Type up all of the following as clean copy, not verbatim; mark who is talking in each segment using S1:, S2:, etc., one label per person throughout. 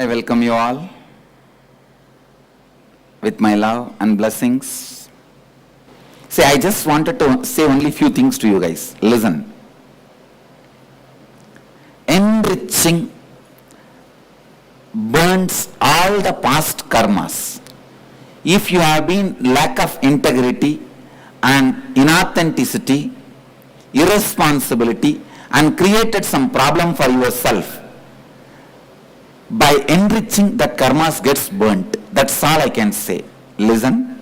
S1: I welcome you all with my love and blessings. See, I just wanted to say only few things to you guys. Listen. Enriching burns all the past karmas. If you have been lack of integrity and inauthenticity, irresponsibility, and created some problem for yourself, by enriching that karmas gets burnt. That's all I can say. Listen.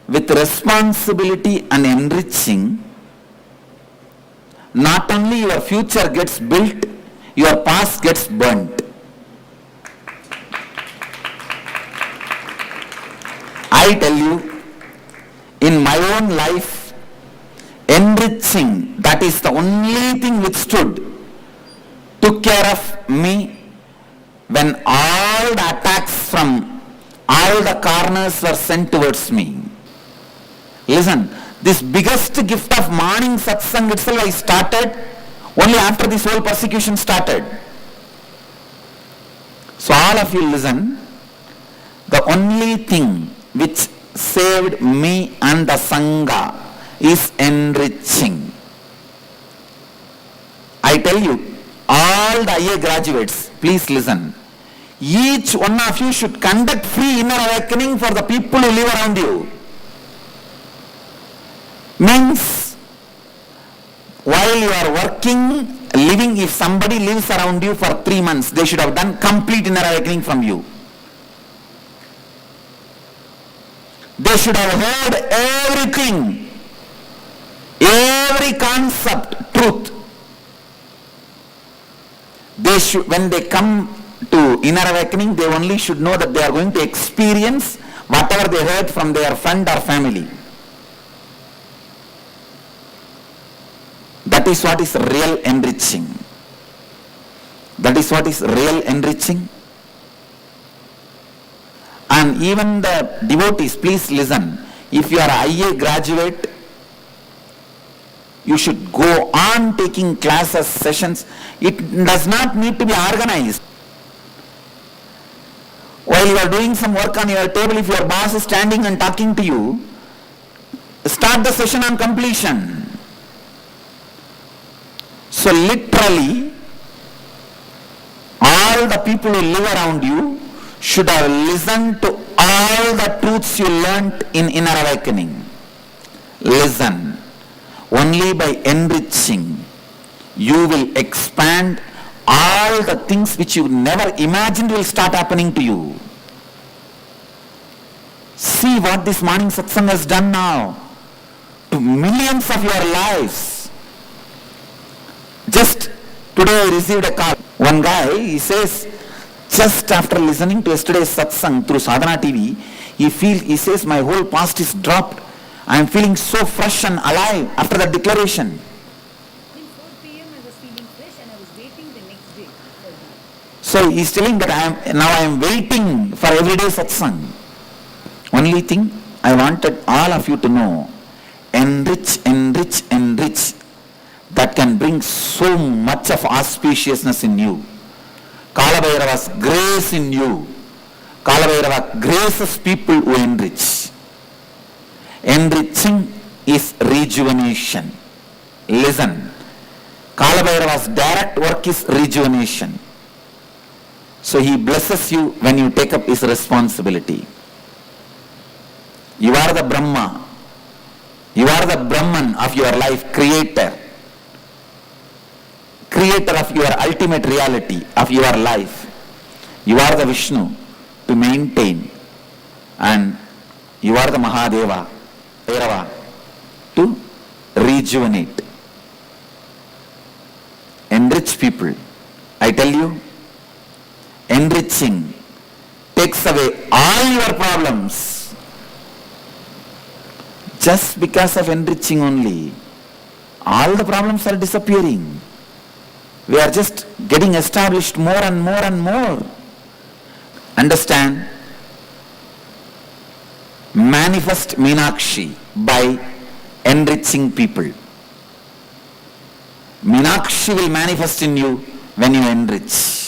S1: With responsibility and enriching, not only your future gets built, your past gets burnt. I tell you, in my own life, enriching, that is the only thing which took care of me when all the attacks from all the corners were sent towards me. Listen, this biggest gift of morning satsang itself I started only after this whole persecution started. So all of you listen, the only thing which saved me and the Sangha is enriching. I tell you, all the IA graduates, please listen. Each one of you should conduct free inner awakening for the people who live around you. Means, while you are working, living, if somebody lives around you for 3 months, they should have done complete inner awakening from you. They should have heard everything, every concept, truth. They should, when they come to inner awakening, they only should know that they are going to experience whatever they heard from their friend or family. That is what is real enriching. That is what is real enriching. And even the devotees, please listen. If you are an IA graduate, you should go on taking classes, sessions. It does not need to be organized. While you are doing some work on your table, if your boss is standing and talking to you, start the session on completion. So literally, all the people who live around you should have listened to all the truths you learnt in inner awakening. Listen. Only by enriching, you will expand all the things which you never imagined will start happening to you. See what this morning satsang has done now to millions of your lives. Just today I received a call. One guy, he says, just after listening to yesterday's satsang through Sadhana TV, he says, my whole past is dropped. I am feeling so fresh and alive after that declaration.
S2: Till 4 p.m. I was feeling fresh and I was waiting the next day.
S1: So he is telling that I am waiting for everyday satsang. Only thing I wanted all of you to know, enrich, enrich, enrich. That can bring so much of auspiciousness in you. Kalabhairava's grace in you. Kalabhairava graces people who enrich. Enriching is rejuvenation. Listen. Kalabhairava's direct work is rejuvenation. So he blesses you when you take up his responsibility. You are the Brahma. You are the Brahman of your life, creator. Creator of your ultimate reality, of your life. You are the Vishnu to maintain. And you are the Mahadeva, Bhairava, to rejuvenate. Enrich people. I tell you, enriching takes away all your problems. Just because of enriching only, all the problems are disappearing. We are just getting established more and more and more. Understand? Manifest Meenakshi by enriching people. Meenakshi will manifest in you when you enrich.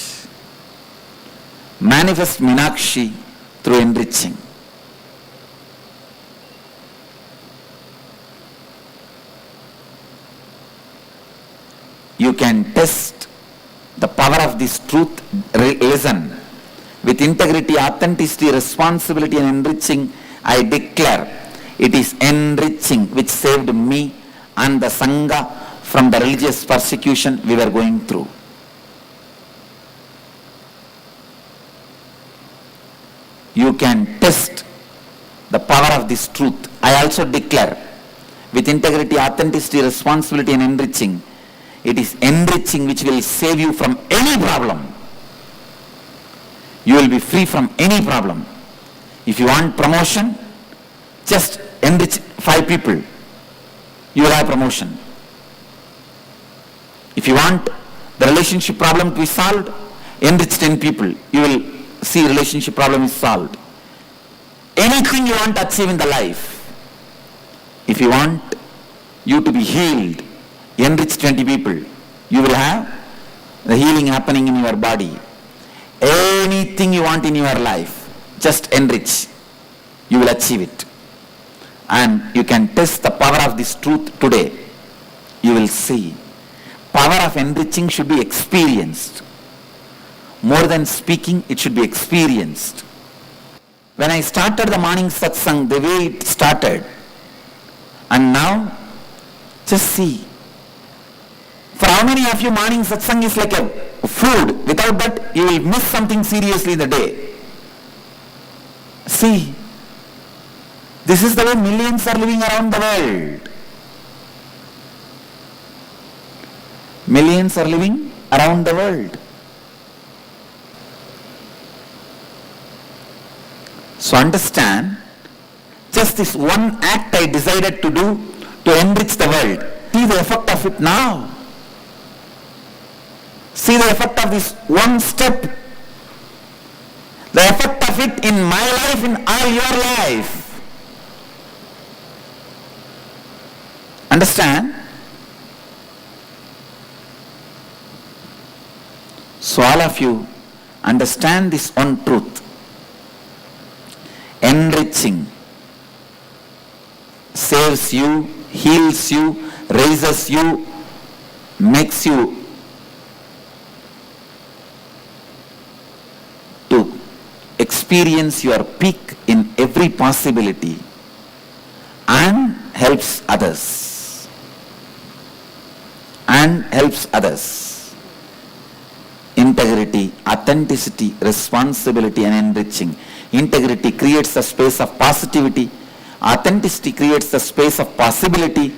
S1: manifest Meenakshi through enriching. You can test the power of this truth. Listen. With integrity, authenticity, responsibility and enriching, I declare it is enriching which saved me and the Sangha from the religious persecution we were going through. You can test the power of this truth. I also declare with integrity, authenticity, responsibility and enriching, it is enriching which will save you from any problem. You will be free from any problem. If you want promotion, just enrich 5 people. You will have promotion. If you want the relationship problem to be solved, enrich 10 people. You will see relationship problem is solved. Anything you want to achieve in the life, if you want you to be healed, enrich 20 people. You will have the healing happening in your body. Anything you want in your life, just enrich. You will achieve it. And you can test the power of this truth today. You will see. Power of enriching should be experienced. More than speaking, it should be experienced. When I started the morning satsang, the way it started, and now, just see. For how many of you morning satsang is like a food? Without that, you will miss something seriously in the day. See, this is the way millions are living around the world. Millions are living around the world. So understand, just this one act I decided to do to enrich the world. See the effect of it now. See the effect of this one step. The effect of it in my life, in all your life. Understand? So all of you understand this one truth. Enriching saves you, heals you, raises you, makes you to experience your peak in every possibility and helps others. And helps others. Integrity, authenticity, responsibility and enriching. Integrity creates a space of positivity. Authenticity creates the space of possibility.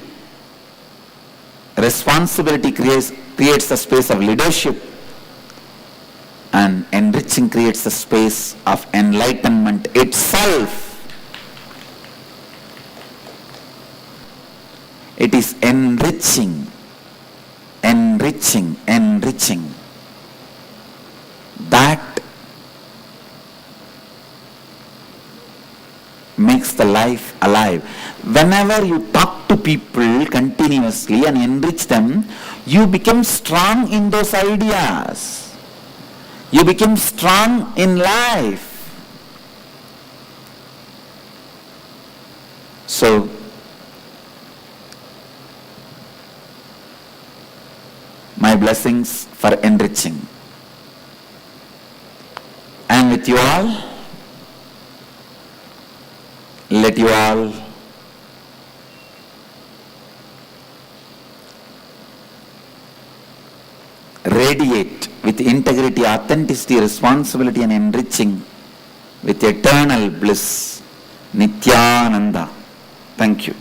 S1: Responsibility creates the space of leadership. And enriching creates the space of enlightenment itself. It is enriching, enriching, enriching. That makes the life alive. Whenever you talk to people continuously and enrich them, you become strong in those ideas. You become strong in life. So, my blessings for enriching. And with you all, let you all radiate with integrity, authenticity, responsibility and enriching with eternal bliss. Nityananda. Thank you.